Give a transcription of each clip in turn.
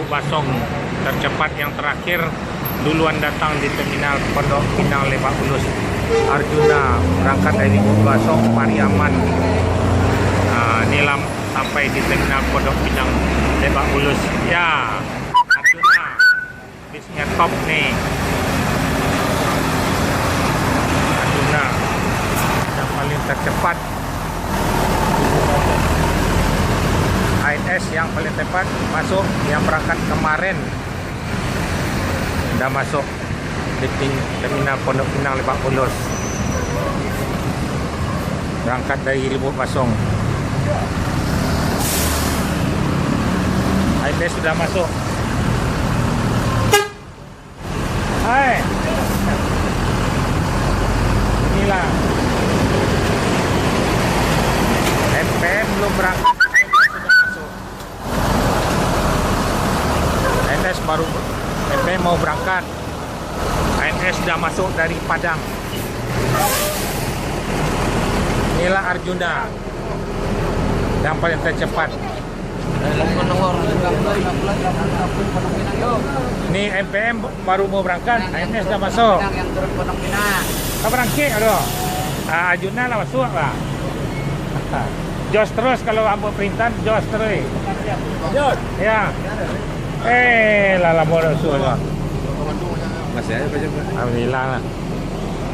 Basong tercepat yang terakhir duluan datang di terminal Pondok Pinang Lebak Bulus. Arjuna berangkat dari Basong Pariaman, Nilam sampai di terminal Pondok Pinang Lebak Bulus. Ya, Arjuna bisnya top nih. Arjuna yang paling tercepat. ANS yang paling tepat masuk, yang berangkat kemarin udah masuk di terminal Pondok Pinang Lebak Bulus, berangkat dari Libuk Basong. ANS sudah masuk. Hai, inilah MPM belum berangkat. ANS baru, MP mau berangkat. ANS sudah masuk dari Padang. Inilah Arjuna yang paling tercepat. Ini MPM baru mau berangkat, ANS sudah masuk. Kapan ke? Aduh, Arjuna lah masuk lah. Jos terus kalau ambil perintah, jos terus. Ya. Lala mau suara. Masih ada Pak Jon. Alhamdulillah lah.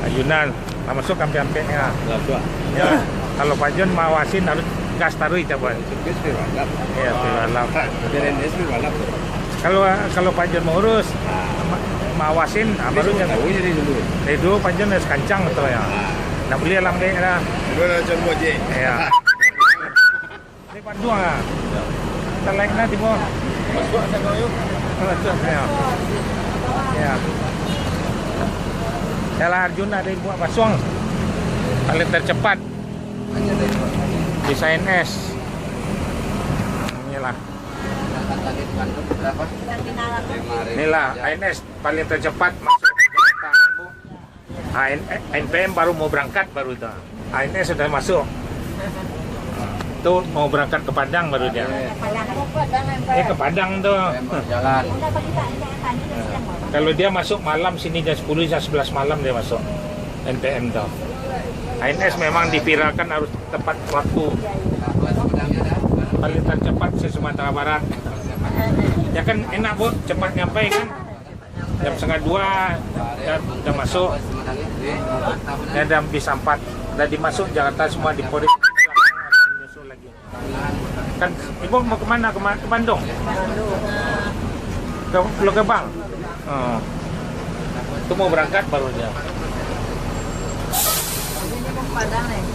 Ajunan, masuk hampir-hampir ya. Ya. Kalau Pak Jon mawasin harus gas taruh coba. Ya, balap. Kalau Pak Jon mau urus mawasin baru jangan. Itu Pak Jon harus kancang betul ya. Nak beli alam deh lah. Dulu Jon Boje. Ya. Ini panduang ah. Terlek na tibo. Masuk sana yuk. Ya. Yalah Arjuna dari Buat Basong paling tercepat di ANS. Inilah ANS paling tercepat masuk Jakarta, Bu. NPM baru mau berangkat baru itu. ANS sudah masuk. Tuh mau berangkat ke Padang baru dia. Ke Padang tuh. Jalan. Kalau dia masuk malam sini jam 10 jam 11 malam dia masuk NPM tuh. ANS memang diviralkan harus tepat waktu. Paling tercepat se Sumatera Barat. Ya kan enak Bu, cepat nyampe kan. Jam 1:30 ya udah masuk. Ya jam bis 4 udah dimasuk Jakarta semua di Polri. Kan ibu mau kemana? Ke Bandung? Ke Pulau Gebang? Oh. Itu mau berangkat baru dia.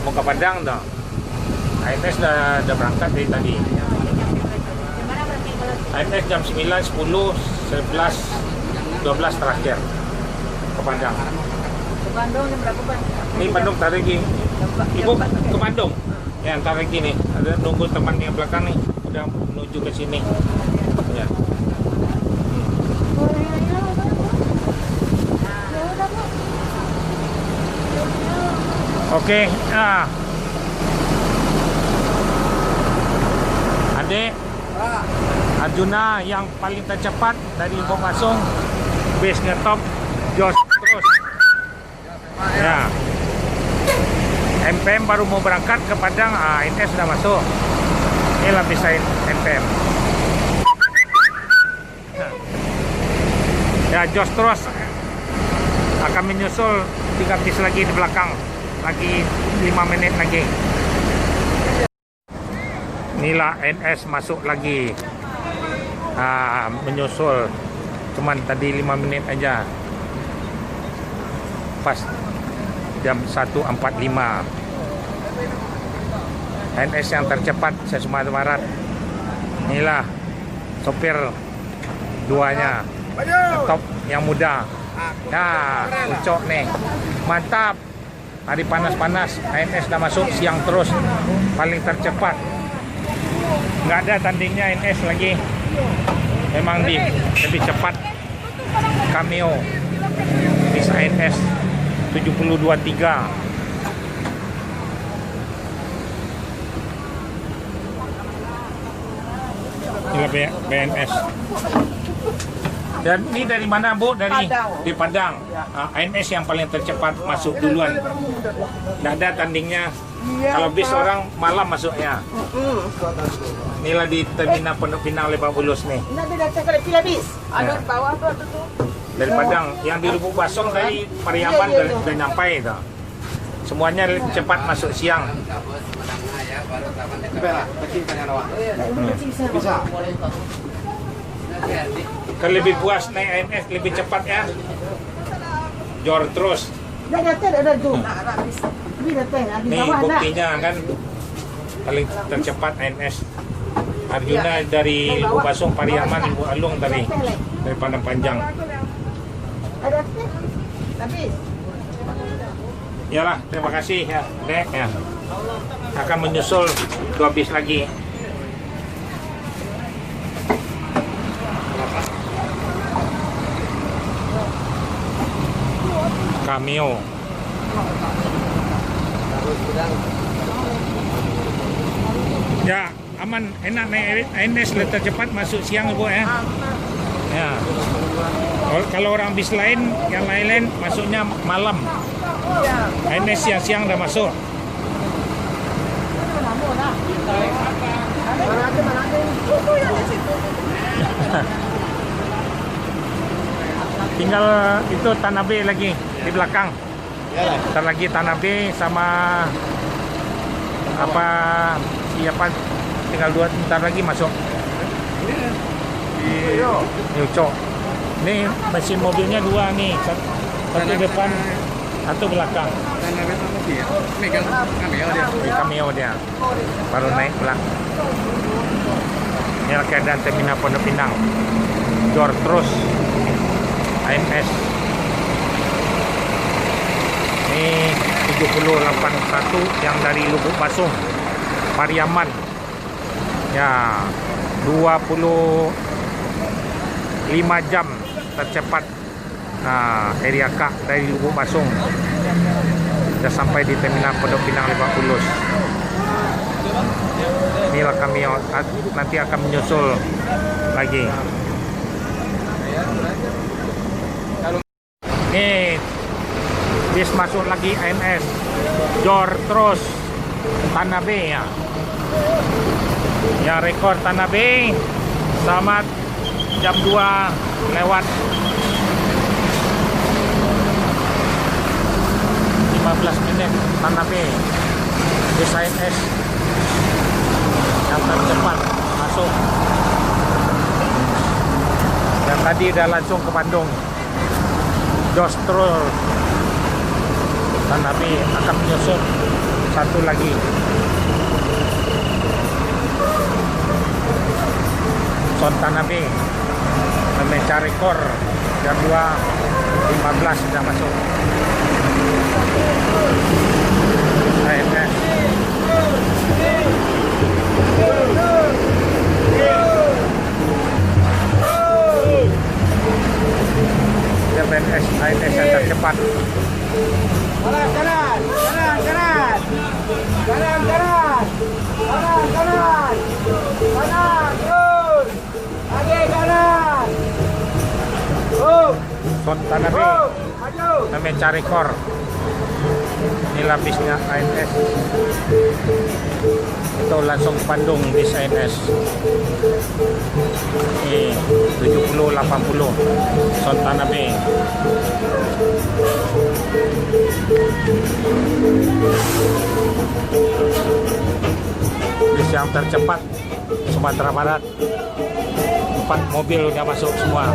Mau ke Padang tuh. ANS udah berangkat dari tadi. ANS jam 9, 10, 11, 12 terakhir ke Padang. Ke Bandung jam berapa Pak? Ini Bandung tarik lagi. Ibu ke Bandung? Ya ntar lagi nih, ada nunggu teman yang belakang nih, udah menuju ke sini. Ya. Oke, Adik, Arjuna yang paling tercepat dari Libuk Basong, base ngetop, jos terus. Ya. MPM baru mau berangkat ke Padang, ANS sudah masuk. Ini lapisan MPM. Ya, jos terus akan menyusul 3 bis lagi di belakang, lagi 5 menit lagi. Inilah NS masuk lagi, menyusul. Cuman tadi 5 menit aja. Pas jam 1.45. NS yang tercepat se Sumatera Barat. Inilah sopir duanya, top yang muda. Nah, ucok nih, mantap. Hari panas-panas, ANS sudah masuk siang terus, paling tercepat. Nggak ada tandingnya ANS lagi. Memang lebih cepat. Cameo bis ANS 7023. Inilah BNS. Dan ini dari mana Bu? Dari di Padang. ANS yang paling tercepat masuk duluan. Tidak ada tandingnya. Kalau bis orang malam masuknya. Inilah di terminal Pondok Pinang Lebak Bulus nih. Nanti datang kalau pilih bis. Ada bawah tuh tuh. Dari Padang, yang di Lubuk Basong dari Pariaman udah nyampai itu. Semuanya cepat masuk siang. Bisa. Kalau lebih puas naik ANS lebih cepat ya. Jor terus. Dah datang ada tu. Ini datang di Nih bawah nak. buktinya kan paling tercepat ANS. Arjuna dari Lubuk Basong, Pariaman, Ibu Alung dari Padang Panjang. Ada tapi Yalah, terima kasih ya, Dek ya. Akan menyusul 2 bis lagi. Cameo. Ya, aman, enak naik ANS lebih cepat masuk siang Ibu ya. Ya. Kalau orang bis lain, yang lain-lain masuknya malam. ANS siang-siang udah masuk. Tinggal itu Tanah B lagi di belakang. Ntar lagi Tanah B sama apa siapa tinggal 2 ntar lagi masuk di Yuco. Ini mesin mobilnya 2 nih, satu depan, satu belakang. Di Cameo dia, baru naik belakang. Ini keadaan terminal Pondok Pinang. Jor terus ANS. Ini 7081 yang dari Lubuk Basong, Pariaman. Ya, 25 jam tercepat. Nah, area K dari Lubuk Basong sudah sampai di terminal Pondok Pinang Lebak Bulus. Inilah kami nanti akan menyusul lagi. Nih, bis masuk lagi ANS. Jor terus Tanah B ya. Ya, rekor Tanah B. Selamat jam 2 lewat 15 menit Tanah B. Bis ANS yang tercepat masuk. Yang tadi udah langsung ke Bandung. Jos terus Tanah B akan menyusul satu lagi. Son Tanah B memecah rekor jam 2.15 sudah masuk. ANS. BNS ANS yang tercepat. kanan kanan kanan kanan kanan kanan kanan kanan kanan terus lagi kanan. Son Tanah B Maju. memecah rekor. Inilah bisnya ANS. Itu langsung ke Bandung bis ANS. Ini 70-80 Son Tanah B. Bis yang tercepat Sumatera Barat. 4 mobil udah masuk semua.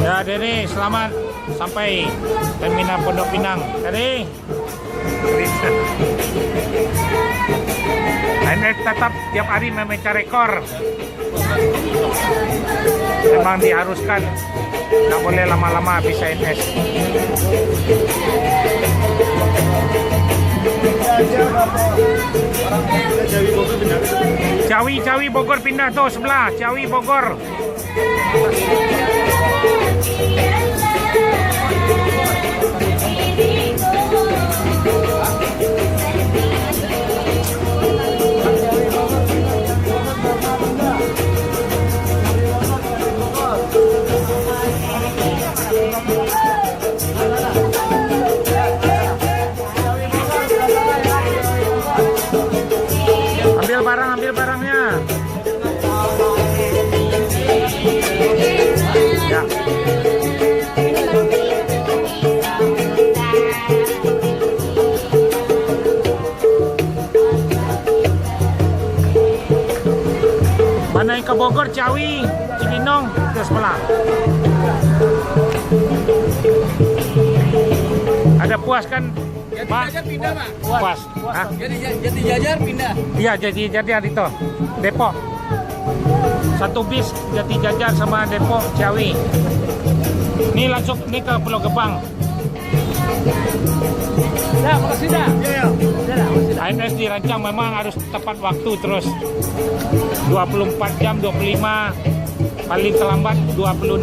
Ya, Dede, selamat sampai terminal Pondok Pinang. Dede. ANS tetap tiap hari memecah rekor. Memang diharuskan, nggak boleh lama-lama habis ANS. Ciawi Bogor pindah tuh sebelah, Ciawi Bogor. Ciawi, Cibinong, ke sebelah. Ada puas kan? Pak? Jajar pindah, Pak. Puas. Hah? Jadi Jajar pindah. Iya, jadi itu. Depok. Satu bis Jati Jajar sama Depok Ciawi. Ini langsung ini ke Pulau Gebang. Dah, makasih dah. Iya. ANS dirancang memang harus tepat waktu terus 24 jam 25, paling terlambat 26.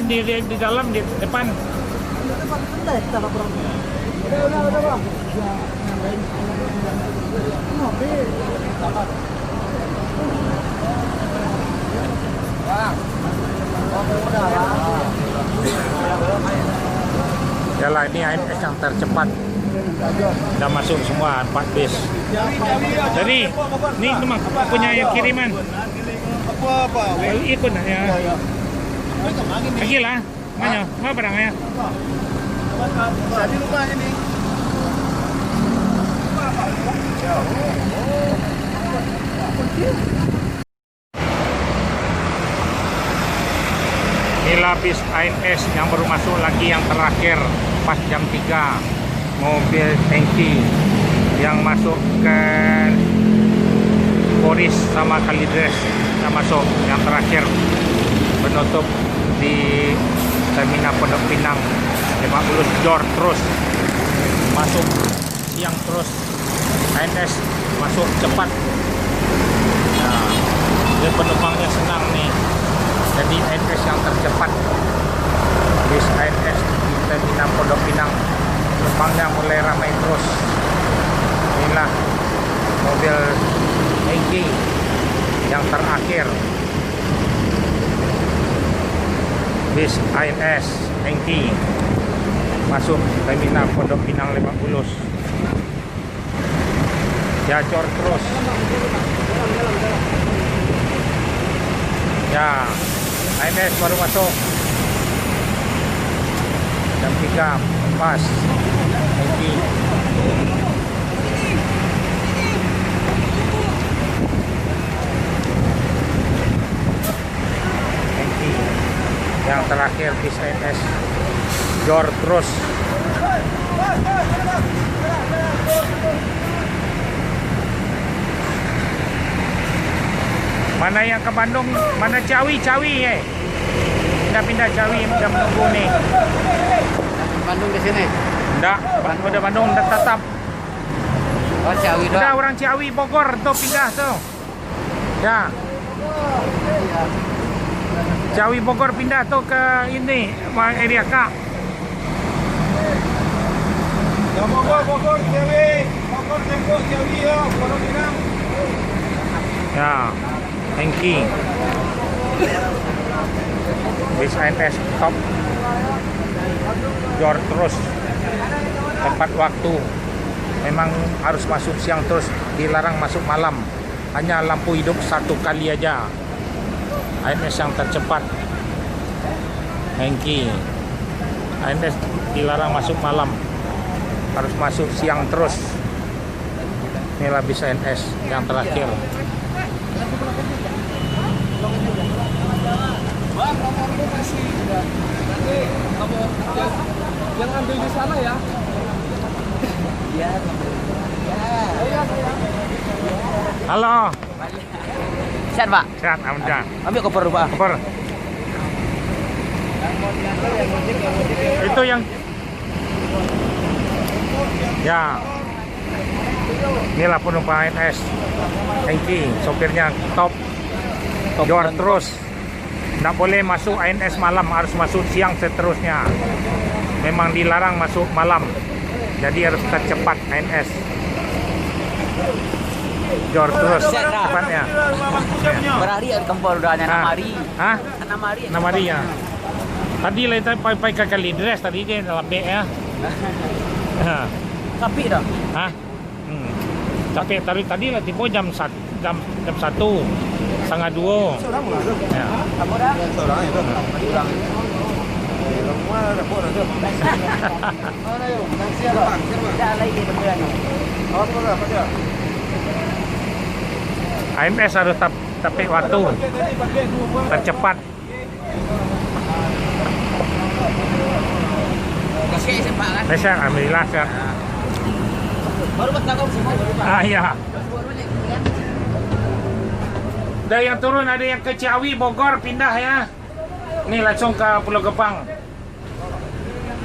Di dalam di depan. Udah, Bang. Yalah, ini ANS yang tercepat. Udah masuk semua 4 bis. Jadi ini memang punya yang kiriman. Apa? Ikut ya. Lagi lah, mana barangnya? Di rumah ini. Inilah bis ANS yang baru masuk lagi yang terakhir pas jam 3. Mobil tangki yang masuk ke Poris sama Kalideres yang masuk yang terakhir penutup di terminal Pondok Pinang. Lebak Bulus Jor terus masuk siang terus. ANS masuk cepat. Nah, dia penumpangnya senang nih. Jadi ANS yang tercepat. Bis ANS di terminal Pondok Pinang. Penumpangnya mulai ramai terus. Inilah mobil tangki yang terakhir. Bis ANS tangki masuk terminal Pondok Pinang Lebak Bulus. Jacor terus. Ya, ANS baru masuk jam 3 pas tangki. Tangki yang terakhir bis ANS Jor terus. Mana yang ke Bandung? Mana Ciawi pindah Ciawi udah menunggu nih. Bandung ke sini. Enggak, udah Bandung udah tetap. Oh, Ciawi Udah orang Ciawi Bogor tuh pindah tuh. Ya. Ciawi Bogor pindah tuh ke ini area K. Bogor, Ciawi. Bogor, Depok, Ciawi ya. Pondok Pinang. Ya, tangki. Bis ANS top. Jor terus. Tepat waktu. Memang harus masuk siang terus, dilarang masuk malam. Hanya lampu hidup 1 kali aja. ANS yang tercepat. Tangki. ANS dilarang masuk malam. Harus masuk siang terus. Inilah bis ANS yang terakhir. Yang ambil di sana ya. Halo. Sehat, Pak. Sehat, alhamdulillah. Ambil koper, Pak. Koper. Itu yang ya. Inilah penumpang ANS tangki, sopirnya top. Jor terus. Tidak boleh masuk ANS malam, harus masuk siang seterusnya. Memang dilarang masuk malam. Jadi harus tercepat ANS. Jor terus cepatnya. Berhari ada kompor udah hanya 6 hari. Hah? 6 hari. 6 hari ya. Tadi lah kita pai kali dress tadi dia dalam B ya. Tapi dah. Hah? Capek tadi lah tiba jam 1, jam 1, setengah 2. Ya. Kamu dah? Seorang itu. Ulang. Mana ada pun ada. Mana yuk? Siapa? Dah lagi beneran. Oh, sudah apa dia? AMS harus tepat waktu, tercepat. Kasih sempat kan? Sehat, alhamdulillah sehat. Baru bertanggung semua. Iya. Ada yang turun, ada yang ke Ciawi, Bogor, pindah ya. Ini langsung ke Pulau Gebang.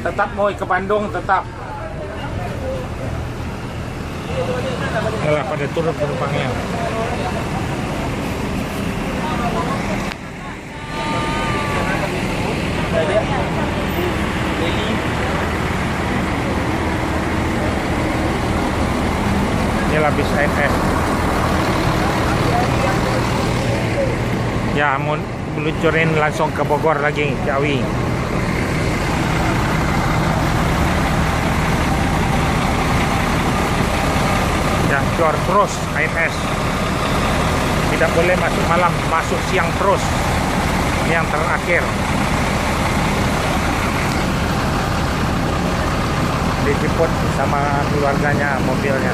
Tetap mau ke Bandung, tetap. Yalah, pada turun penumpangnya. Inilah bis ANS. Ya, mau meluncurin langsung ke Bogor lagi, Ciawi. Ya, jor terus ANS. Tidak boleh masuk malam, masuk siang terus. Ini yang terakhir. Dijemput sama keluarganya mobilnya.